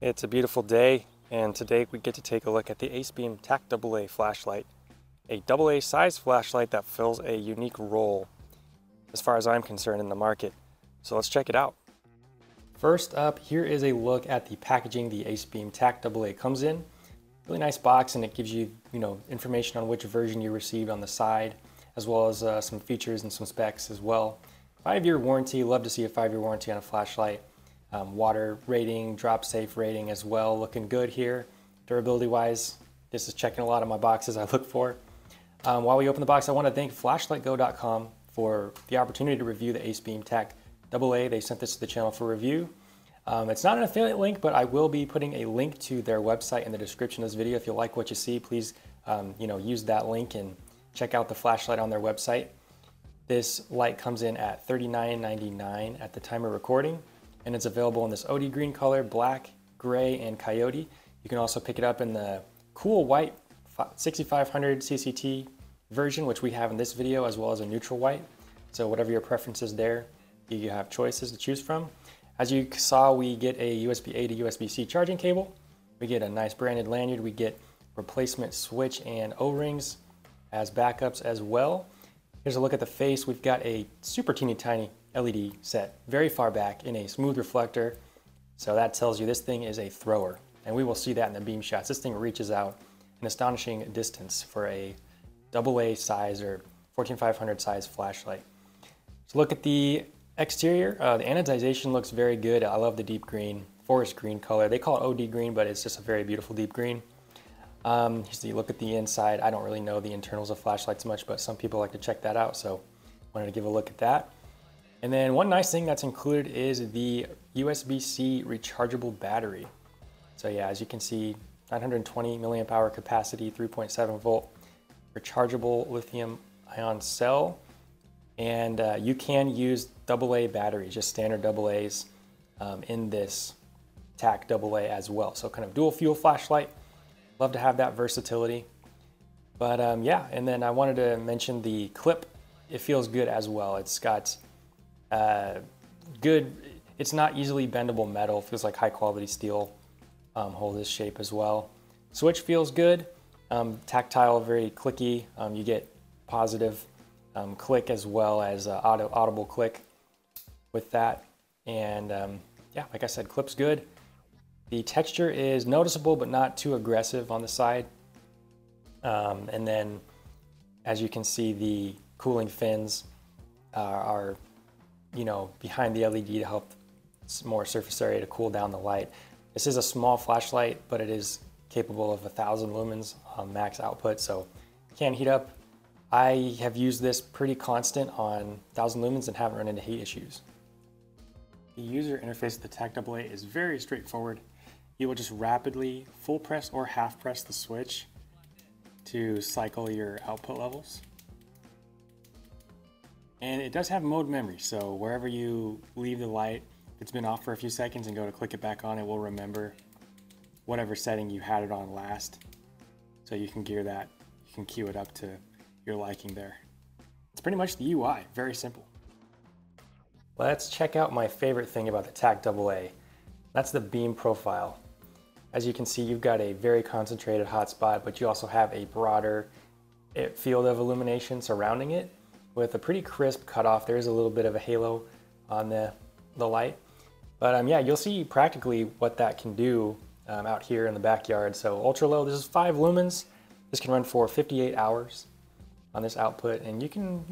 It's a beautiful day, and today we get to take a look at the ACEBEAM Tac AA flashlight, a AA size flashlight that fills a unique role as far as I'm concerned in the market. So let's check it out. First up, here is a look at the packaging the ACEBEAM Tac AA comes in. Really nice box, and it gives you, information on which version you received on the side, as well as some features and some specs as well. 5-year warranty. Love to see a 5-year warranty on a flashlight. Water rating, drop safe rating as well, looking good here. Durability wise, this is checking a lot of my boxes I look for. While we open the box, I want to thank flashlightgo.com for the opportunity to review the ACEBEAM Tac AA. They sent this to the channel for review. It's not an affiliate link, but I will be putting a link to their website in the description of this video. If you like what you see, please use that link and check out the flashlight on their website. This light comes in at $39.99 at the time of recording, and it's available in this OD green color, black, gray, and coyote. You can also pick it up in the cool white 6500 CCT version, which we have in this video, as well as a neutral white. So whatever your preference is there, you have choices to choose from. As you saw, we get a USB-A to USB-C charging cable. We get a nice branded lanyard. We get replacement switch and O-rings as backups as well. Here's a look at the face. We've got a super teeny tiny LED set very far back in a smooth reflector. So that tells you this thing is a thrower. And we will see that in the beam shots. This thing reaches out an astonishing distance for a AA size or 14500 size flashlight. So look at the exterior. The anodization looks very good. I love the deep green, forest green color. They call it OD green, but it's just a very beautiful deep green. Here's look at the inside. I don't really know the internals of flashlights much, but some people like to check that out, so wanted to give a look at that. And then one nice thing that's included is the USB-C rechargeable battery. So yeah, as you can see, 920 milliamp hour capacity, 3.7 volt rechargeable lithium-ion cell. And you can use AA batteries, just standard AA's in this Tac AA as well. So kind of dual fuel flashlight. Love to have that versatility. But yeah, and then I wanted to mention the clip. It feels good as well. It's got good, it's not easily bendable metal. It feels like high quality steel. Hold this shape as well. Switch feels good. Tactile, very clicky. You get positive click as well as audible click with that. And yeah, like I said, clip's good. The texture is noticeable but not too aggressive on the side. And then as you can see, the cooling fins are behind the LED to help more surface area to cool down the light. This is a small flashlight, but it is capable of 1000 lumens max output, so it can heat up. I have used this pretty constant on 1000 lumens and haven't run into heat issues. The user interface of the Tac AA is very straightforward. You will just rapidly full press or half press the switch to cycle your output levels. And it does have mode memory, so wherever you leave the light, if it's been off for a few seconds and go to click it back on, it will remember whatever setting you had it on last. So you can gear that, you can cue it up to your liking there. It's pretty much the UI, very simple. Let's check out my favorite thing about the Tac AA. That's the beam profile. As you can see, you've got a very concentrated hotspot, but you also have a broader field of illumination surrounding it with a pretty crisp cutoff. There is a little bit of a halo on the light. But yeah, you'll see practically what that can do out here in the backyard. So ultra low, this is 5 lumens. This can run for 58 hours on this output. And you can,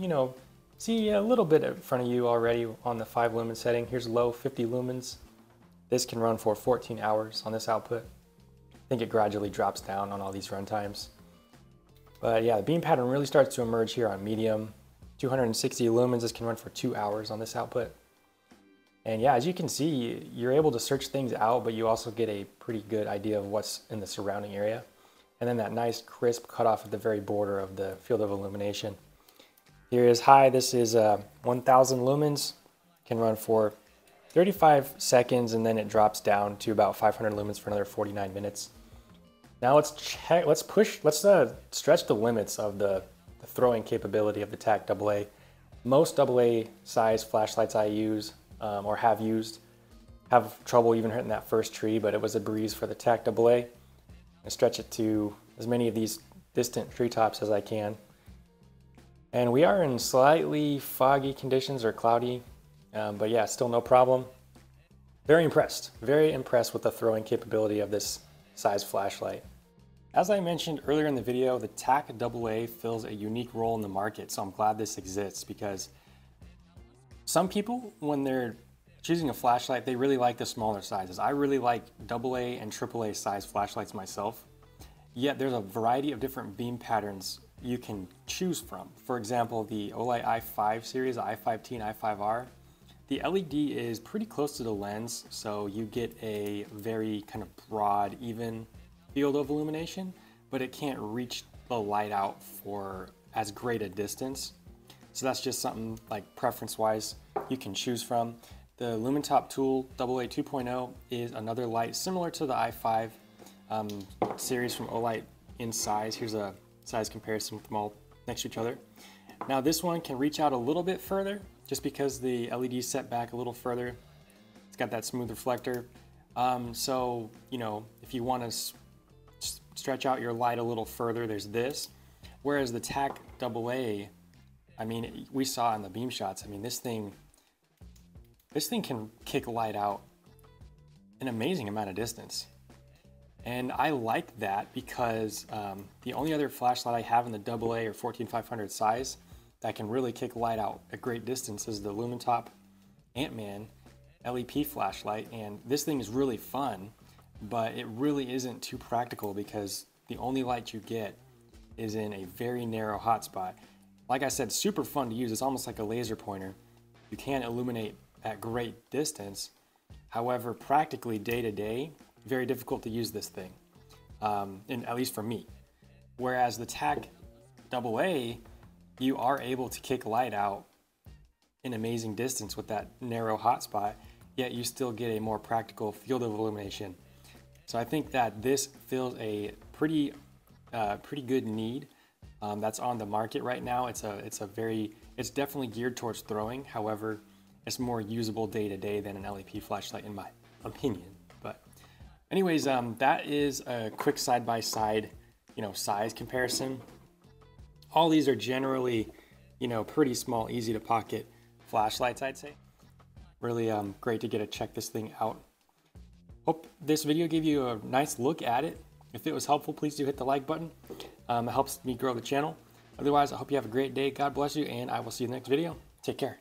see a little bit in front of you already on the 5 lumen setting. Here's low, 50 lumens. This can run for 14 hours on this output. I think it gradually drops down on all these run times. But yeah, the beam pattern really starts to emerge here on medium. 260 lumens, this can run for 2 hours on this output. And yeah, as you can see, you're able to search things out, but you also get a pretty good idea of what's in the surrounding area. And then that nice crisp cutoff at the very border of the field of illumination. Here is high, this is 1000 lumens, can run for 35 seconds, and then it drops down to about 500 lumens for another 49 minutes. Now let's stretch the limits of the throwing capability of the Tac AA. Most AA size flashlights I use or have used have trouble even hitting that first tree, but it was a breeze for the Tac AA. I stretch it to as many of these distant treetops as I can. And we are in slightly foggy conditions or cloudy, but yeah, still no problem. Very impressed with the throwing capability of this size flashlight. As I mentioned earlier in the video, the Tac AA fills a unique role in the market, so I'm glad this exists, because some people, when they're choosing a flashlight, they really like the smaller sizes. I really like AA and AAA size flashlights myself, yet there's a variety of different beam patterns you can choose from. For example, the Olight i5 series, the i5T and i5R, the LED is pretty close to the lens, so you get a very kind of broad, even field of illumination, but it can't reach the light out for as great a distance. So that's just something like preference-wise you can choose from. The Lumentop Tool AA 2.0 is another light similar to the i5 series from Olight in size. Here's a size comparison with them all next to each other. Now this one can reach out a little bit further just because the LED is set back a little further. It's got that smooth reflector. So, you know, if you want to stretch out your light a little further, there's this. Whereas the Tac AA, I mean, we saw in the beam shots, I mean, this thing can kick light out an amazing amount of distance. And I like that because the only other flashlight I have in the AA or 14500 size that can really kick light out a great distance is the Lumentop Ant-Man LEP flashlight. And this thing is really fun, but it really isn't too practical because the only light you get is in a very narrow hotspot. Like I said, super fun to use. It's almost like a laser pointer. You can illuminate at great distance. However, practically day to day, very difficult to use this thing, at least for me. Whereas the Tac AA, you are able to kick light out an amazing distance with that narrow hotspot, yet you still get a more practical field of illumination. So I think that this fills a pretty good need that's on the market right now. It's definitely geared towards throwing. However, it's more usable day to day than an LEP flashlight in my opinion. But anyways, that is a quick side-by-side, size comparison. All these are generally, pretty small, easy to pocket flashlights, I'd say. Really great to get to check this thing out. Hope this video gave you a nice look at it. If it was helpful, please do hit the like button. It helps me grow the channel. Otherwise, I hope you have a great day. God bless you, and I will see you in the next video. Take care.